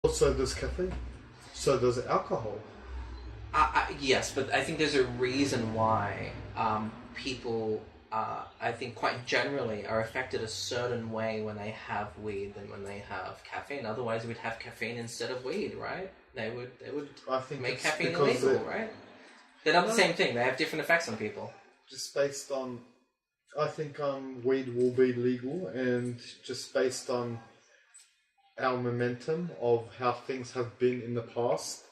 Well, so does caffeine. So does alcohol. Yes, but I think there's a reason why people, I think quite generally, are affected a certain way when they have weed than when they have caffeine. Otherwise, we'd have caffeine instead of weed, right? They would I think make it's caffeine because illegal, right? They're not the same thing. They have different effects on people. just based on, I think weed will be legal, and just based on our momentum of how things have been in the past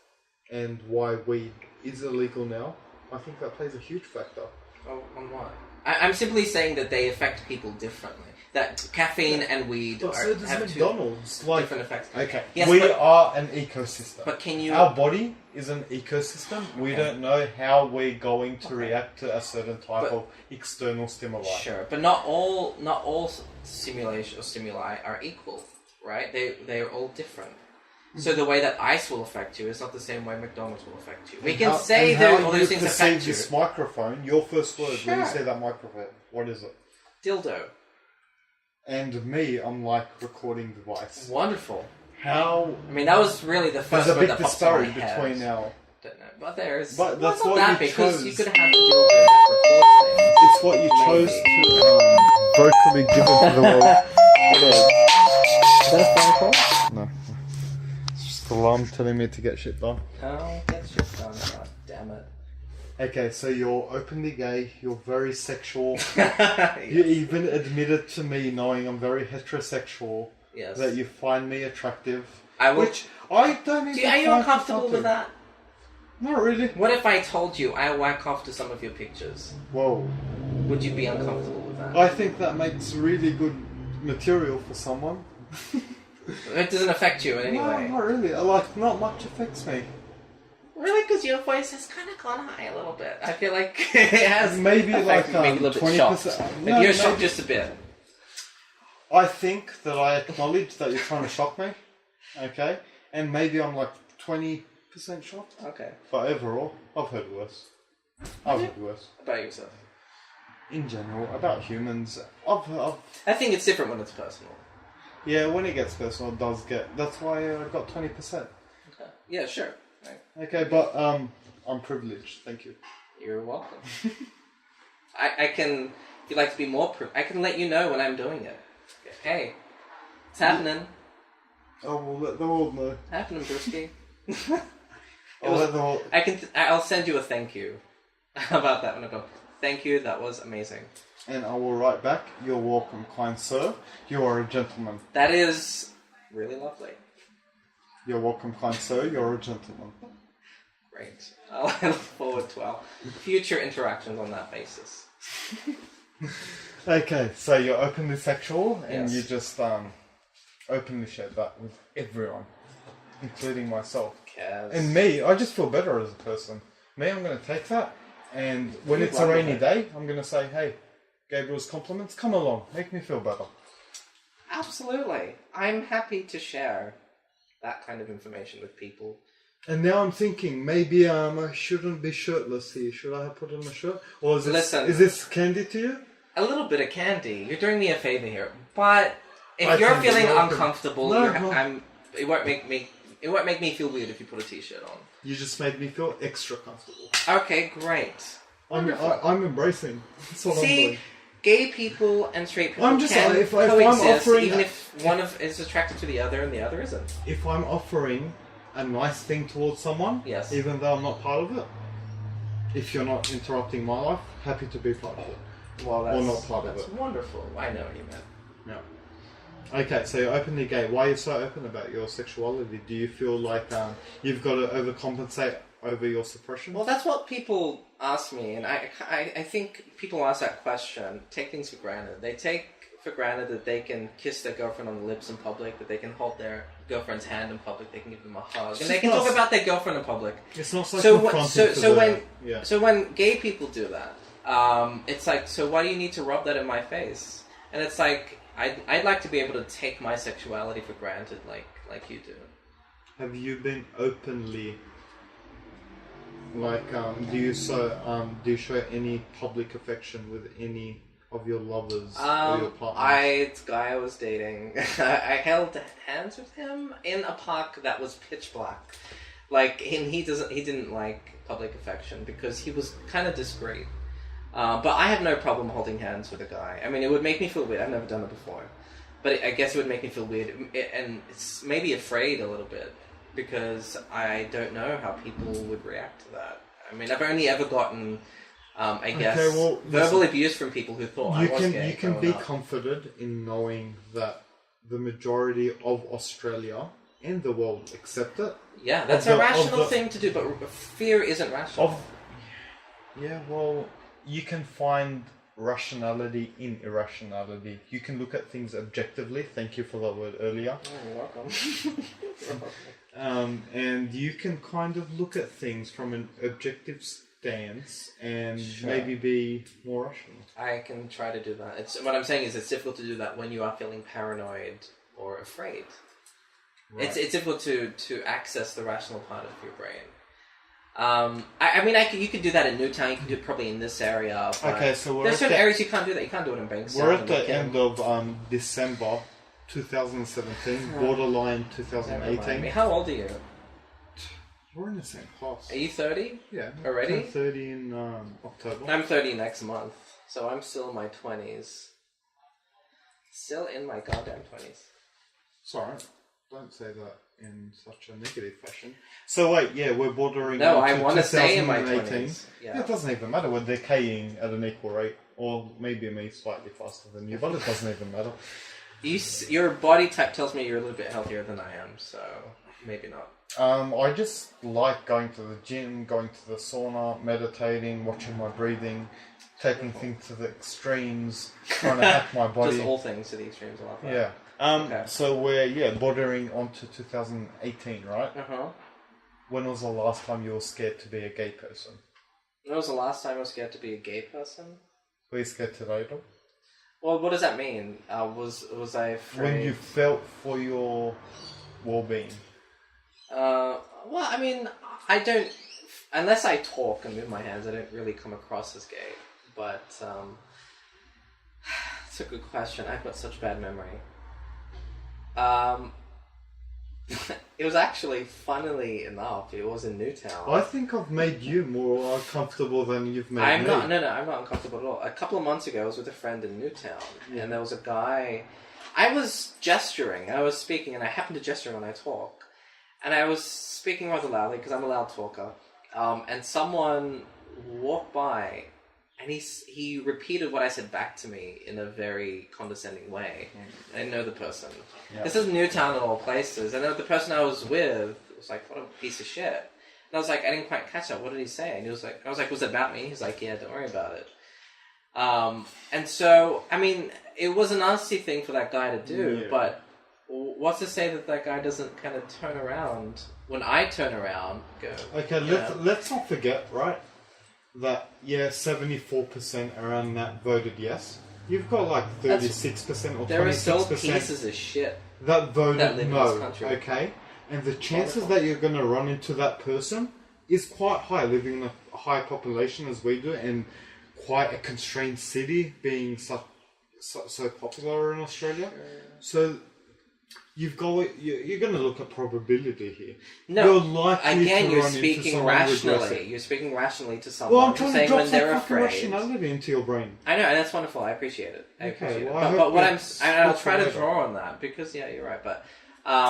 and why weed is illegal now, I think that plays a huge factor. Oh, on what? I'm simply saying that they affect people differently. That caffeine and weed But so does have McDonald's. two different effects. Okay, Yes, we but, are an ecosystem. But can you... Our body is an ecosystem. We don't know how we're going to react to a certain type of external stimuli. Sure, but not all stimuli are equal, right? They're all different. So the way that ice will affect you is not the same way McDonald's will affect you. We can say that all those things affect you. This microphone, your first word when you Sure. say that microphone, what is it? Dildo. And me, I'm like recording device. Wonderful. How? I mean, that was really the first There's a word big that popped in my disparity head. between our. Don't know, but there's. But that's not what that you big, because chose. you could have a dildo that records things. It's what you chose to vocally give it to the world. Is that a phone call? No. It's just the alarm telling me to get shit done. Oh, get shit done. God damn it. Okay, so you're openly gay, you're very sexual. Yes. You even admitted to me, knowing I'm very heterosexual, Yes. that you find me attractive. I will. Which I don't even Are you find uncomfortable with attractive. that? Not really. What if I told you I whack off to some of your pictures? Whoa. Would you be uncomfortable with that? I think that makes really good material for someone. It doesn't affect you in any No, way. not really. Not much affects me. Really? Because your voice has kind of gone high a little bit. I feel like it has. Maybe affected like, me, maybe a little bit 20%. shocked. Maybe No, you're no. shocked just a bit. I think that I acknowledge that you're trying to shock me. Okay? And maybe I'm like 20% shocked. Okay. But overall, I've heard worse. I've heard worse. About yourself. In general, about humans, I think it's different when it's personal. yeah, when it gets personal, it does get. That's why I got 20%. Okay. Yeah, sure. Right. Okay, but I'm privileged. Thank you. You're welcome. I can. If you'd like to be more, I can let you know when I'm doing it. Hey, it's happening. Oh, we'll let the world know. Happening, Brewski. Let the world. I'll send you a thank you. How about that when I go? Thank you. That was amazing. And I will write back. You're welcome, kind sir. You are a gentleman. That is really lovely. You're welcome, kind sir. You're a gentleman. Great. I look forward to our future interactions on that basis. Okay, so you're openly sexual, and Yes. you just openly share that with everyone, including myself. Kaz. And me, I just feel better as a person. Me, I'm going to take that, and when You it's a run with rainy it. day, I'm going to say, hey, Gabriel's compliments, come along, make me feel better. Absolutely. I'm happy to share that kind of information with people. And now I'm thinking, maybe I shouldn't be shirtless here. Should I have put on a shirt? Or is this candy to you? A little bit of candy. You're doing me a favor here. But if I you're think feeling you're welcome. uncomfortable, No. it won't make me feel weird if you put a t-shirt on. You just made me feel extra comfortable. Okay, great. I'm embracing. That's what I'm See, doing. gay people and straight people I'm just can if I'm coexist, offering even if one is attracted to the other and the other isn't. If I'm offering a nice thing towards someone, Yes. even though I'm not part of it, if you're not interrupting my life, happy to be part of it. Well, that's, Or not part of that's it. wonderful. I know what you meant. Yeah. Okay, so you're openly gay. Why are you so open about your sexuality? Do you feel like you've got to overcompensate over your suppression? Well, that's what people ask me, and I think people ask that question, take things for granted. They take for granted that they can kiss their girlfriend on the lips in public, that they can hold their girlfriend's hand in public, they can give them a hug, and they can talk about their girlfriend in public. It's not so So confronting so when gay people do that, it's like, so why do you need to rub that in my face? And it's like, I'd like to be able to take my sexuality for granted, like you do. Have you been openly, like, do you show any public affection with any of your lovers or your partners? The guy I was dating, I held hands with him in a park that was pitch black. Like, and he didn't like public affection because he was kind of discreet. But I have no problem holding hands with a guy. I mean, it would make me feel weird. I've never done it before. But I guess it would make me feel weird. And it's maybe afraid a little bit because I don't know how people would react to that. I mean, I've only ever gotten, I guess, verbal abuse from people who thought I was gay. You can be comforted in knowing that the majority of Australia and the world accept it. Yeah, that's a rational thing to do, but fear isn't rational. Yeah, well, you can find rationality in irrationality. You can look at things objectively. Thank you for that word earlier. Oh, you're welcome. And you can kind of look at things from an objective stance and maybe be more rational. I can try to do that. What I'm saying is it's difficult to do that when you are feeling paranoid or afraid. Right. It's difficult to access the rational part of your brain. I mean, you could do that in Newtown. You can do it probably in this area. Okay, so there's certain areas you can't do that. You can't do it in Bankstown. We're at the end of December 2017, borderline 2018. How old are you? We're in the same class. Are you 30? Yeah. Already? I'm 30 in October. I'm 30 next month, so I'm still in my 20s. Still in my goddamn 20s. Sorry. Don't say that in such a negative fashion. So wait, we're bordering. No, I want to stay in my 20s. Yeah, it doesn't even matter. We're decaying at an equal rate, or maybe me slightly faster than you, but it doesn't even matter. Your body type tells me you're a little bit healthier than I am, so maybe not. I just like going to the gym, going to the sauna, meditating, watching my breathing, taking things to the extremes, trying to hack my body. Just all things to the extremes. I love that. Yeah. Okay. So we're bordering onto 2018, right? Uh-huh. When was the last time you were scared to be a gay person? When was the last time I was scared to be a gay person? Were you scared today, though? Well, what does that mean? Was I afraid? When you felt for your well-being. Well, I mean, I don't... Unless I talk and move my hands, I don't really come across as gay. But, it's a good question. I've got such bad memory. It was actually, funnily enough, it was in Newtown. I think I've made you more uncomfortable than you've made me. I'm not uncomfortable at all. A couple of months ago, I was with a friend in Newtown, and there was a guy... I was gesturing, I was speaking, and I happen to gesture when I talk. And I was speaking rather loudly, because I'm a loud talker. And someone walked by, and he repeated what I said back to me in a very condescending way. I didn't know the person. Yeah. This is Newtown of all places. And the person I was with was like, what a piece of shit. And I was like, I didn't quite catch that. What did he say? And I was like, was it about me? He's like, yeah, don't worry about it. And so, I mean, it was a nasty thing for that guy to do, but what's to say that guy doesn't kind of turn around when I turn around, go... Okay, let's not forget, right, that, 74% around that voted yes. You've got like 36% or 26%... There are still pieces of shit that voted that live no, in this country. Okay? And the chances that you're going to run into that person is quite high, living in a high population as we do, and quite a constrained city, being so popular in Australia. So... You're going to look at probability here. No, you're speaking rationally. You're speaking rationally to someone. Well, I'm trying to drop some afraid. rationality into your brain. I know, and that's wonderful. I appreciate it. But what I'll try to draw on that because you're right. But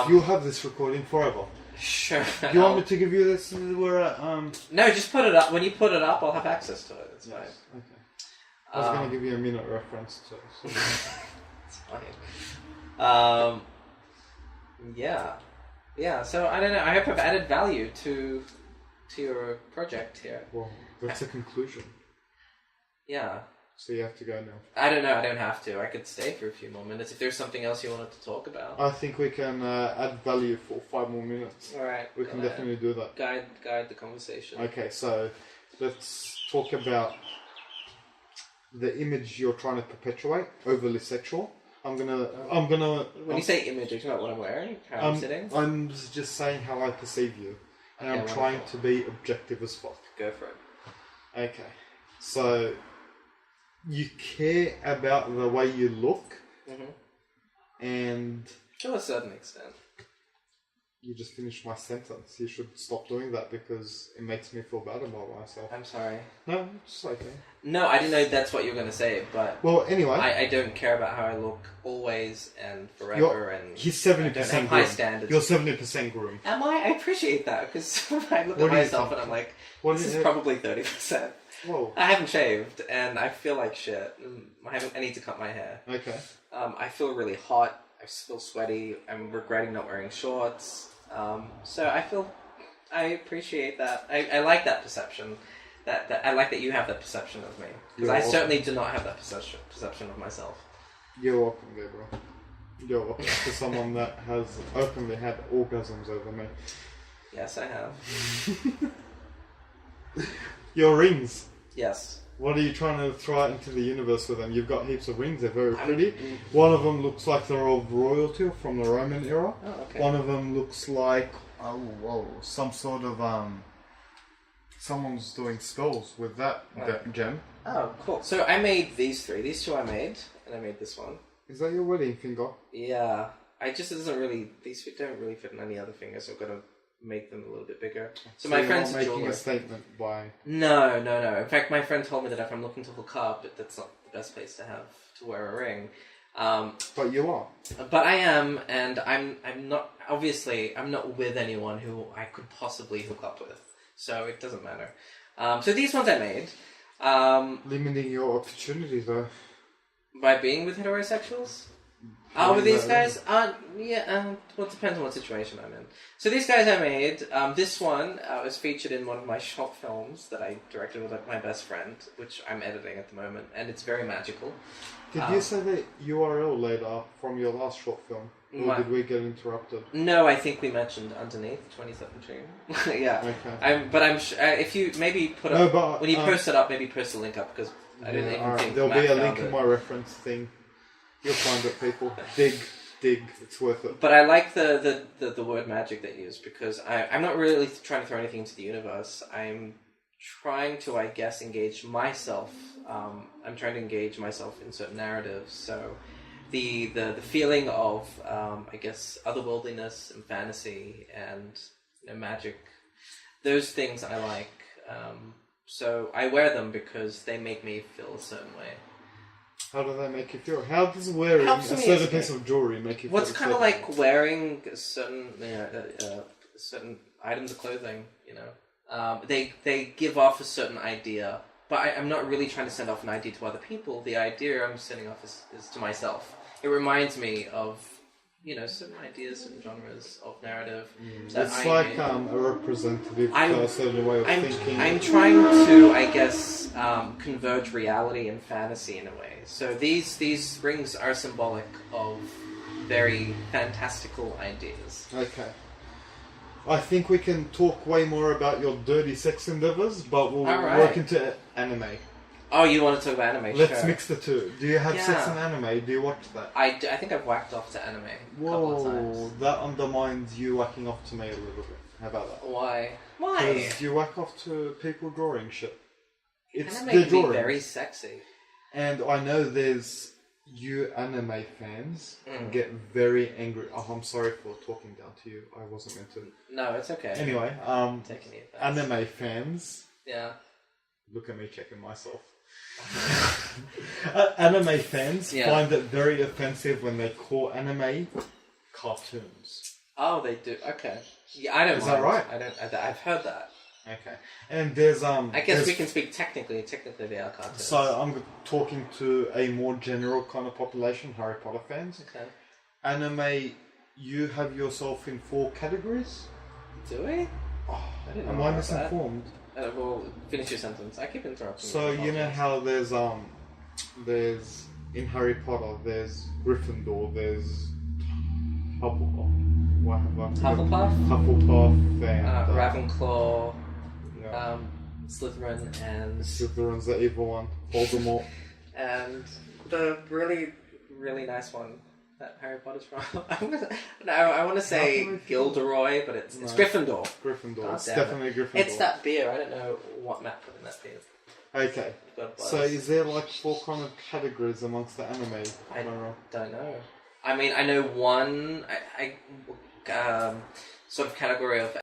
you'll have this recording forever. Sure. Do you want me to give you this? No, just put it up. When you put it up, I'll have access to it. It's fine. Okay. I was going to give you a minute reference. So. It's fine. Yeah. So I don't know. I hope I've added value to your project here. Well, that's a conclusion. Yeah. So you have to go now. I don't know. I don't have to. I could stay for a few more minutes if there's something else you wanted to talk about. I think we can add value for 5 more minutes. All right. We can definitely do that. Guide the conversation. Okay, so let's talk about the image you're trying to perpetuate, overly sexual. I'm gonna. When you say image, are you talking about what I'm wearing? How I'm sitting? I'm just saying how I perceive you, and I'm trying to be objective as fuck. Go for it. Okay, so you care about the way you look, and to a certain extent. you just finished my sentence. You should stop doing that because it makes me feel bad about myself. I'm sorry. No, it's okay. No, I didn't know that's what you were going to say, but... Well, anyway... I don't care about how I look always and forever, and... He's 70% groom. high standards. You're 70% groom. Am I? I appreciate that, because I look at myself and I'm like, this is probably 30%. Whoa. I haven't shaved, and I feel like shit. I need to cut my hair. Okay. I feel really hot. I feel sweaty. I'm regretting not wearing shorts. So I appreciate that. I like that perception. That I like that you have that perception of me. Because I certainly do not have that perception of myself. You're welcome, Gabriel. You're welcome to someone that has openly had orgasms over me. Yes, I have. Your rings. Yes. What are you trying to throw out into the universe with them? You've got heaps of rings. They're very pretty. One of them looks like they're of royalty from the Roman era. Oh, okay. One of them looks like some sort of someone's doing spells with that gem. Oh, cool. So I made these three. These two I made, and I made this one. Is that your wedding finger? Yeah. These don't really fit in any other fingers, so I've got to make them a little bit bigger. So my friend's not making a statement by... No. In fact, my friend told me that if I'm looking to hook up, that's not the best place to wear a ring. But you are. But I am, and I'm not. Obviously, I'm not with anyone who I could possibly hook up with, so it doesn't matter. So these ones I made. Limiting your opportunity, though. By being with heterosexuals. With these guys? Well, it depends on what situation I'm in. So these guys I made, this one was featured in one of my short films that I directed with my best friend, which I'm editing at the moment, and it's very magical. Did you say the URL later from your last short film? Or did we get interrupted? No, I think we mentioned underneath 2017. Yeah. Okay. I'm if you maybe put up... when you post it up, maybe post a link up, because I didn't even think there'll Matt be a link found in my reference thing. You'll find it, people. Dig. It's worth it. But I like the word magic that you use, because I'm not really trying to throw anything into the universe. I'm trying to, I guess, engage myself. I'm trying to engage myself in certain narratives. So the feeling of, I guess, otherworldliness and fantasy and magic, those things I like. So I wear them because they make me feel a certain way. How do they make you feel? How does wearing a certain piece of jewelry make you feel? What's kind of like wearing certain certain items of clothing, they give off a certain idea, but I'm not really trying to send off an idea to other people. The idea I'm sending off is to myself. It reminds me of certain ideas and genres of narrative. It's like a representative a certain way of thinking. I'm trying to, I guess, converge reality and fantasy in a way. So these rings are symbolic of very fantastical ideas. Okay. I think we can talk way more about your dirty sex endeavors, but we'll work into anime. Oh, you want to talk about anime? Let's mix the two. Do you have sex in anime? Do you watch that? I think I've whacked off to anime a couple of times. That undermines you whacking off to me a little bit. How about that? Why? Because you whack off to people drawing shit. It's anime can be very sexy. And I know there's you anime fans get very angry. Oh, I'm sorry for talking down to you. I wasn't meant to. No, it's okay. Anyway, taking it anime fans. Yeah. Look at me checking myself. Anime fans find it very offensive when they call anime cartoons. Oh, they do. Okay. Yeah, I don't. Is that right? I've heard that. Okay. And there's I guess we can speak technically. Technically, they are cartoons. So I'm talking to a more general kind of population, Harry Potter fans. Okay. Anime, you have yourself in 4 categories. Do we? Oh, am I misinformed? Well, finish your sentence. I keep interrupting. So you know how there's in Harry Potter there's Gryffindor, there's Hufflepuff, and Ravenclaw, Slytherin, and Slytherin's the evil one, Voldemort, and the really really nice one that Harry Potter's from. I want to say Gilderoy, but it's Gryffindor. Gryffindor. It's definitely Gryffindor. It's that beer. I don't know what Matt put in that beer. Okay. got So buzz. is there like 4 kind of categories amongst the anime? I genre? don't know. I mean, I know one sort of category of